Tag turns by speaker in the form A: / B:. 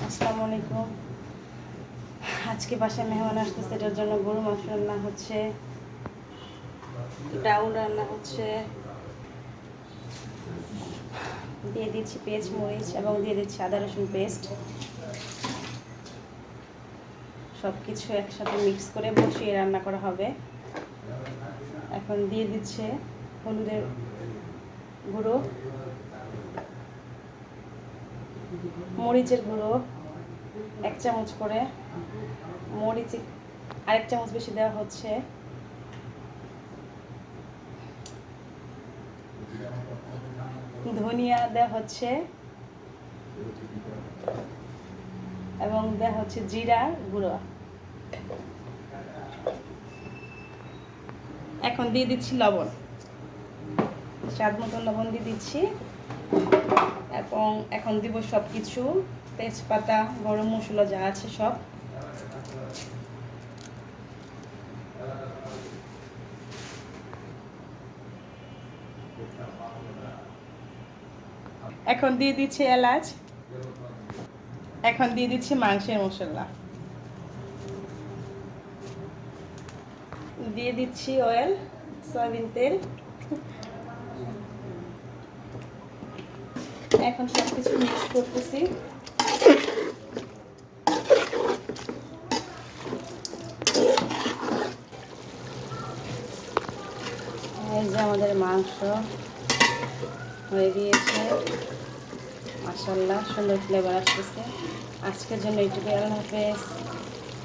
A: আসসালামু আলাইকুম। আজকে বাসায় মেহমান আসতেছে, এটার জন্য গরু মাংস রান্না হচ্ছে, ডাউল রান্না হচ্ছে। দিয়ে দিচ্ছি পেঁয়াজ মরিচ এবং দিয়ে দিচ্ছি আদা রসুন পেস্ট। সব কিছু একসাথে মিক্স করে বসিয়ে রান্না করা হবে। এখন দিয়ে দিচ্ছে হলুদের গুঁড়ো, মরিচের গুঁড়ো 1 চামচ করে, মরিচ আরেক চামচ বেশি দেওয়া হচ্ছে, ধনিয়া দেওয়া হচ্ছে এবং দেওয়া হচ্ছে জিরার গুঁড়ো। এখন দিয়ে দিচ্ছি লবণ, স্বাদ মতো লবণ দিয়ে দিচ্ছি এবং এখন দিব সব কিছু, তেজপাতা, গরম মশলা যা আছে সব। এখন দিয়ে দিচ্ছি এলাচ, এখন দিয়ে দিচ্ছি মাংসের মশলা, দিয়ে দিচ্ছি অয়েল, সয়াবিন তেল। এখন সব কিছু মিক্স করতেছি। এই যে আমাদের মাংস হয়ে গিয়েছে, মাশাআল্লাহ সুন্দর ফ্লেভার আসতেছে। আজকের জন্য এইটুকু, আল্লাহ হাফেজ।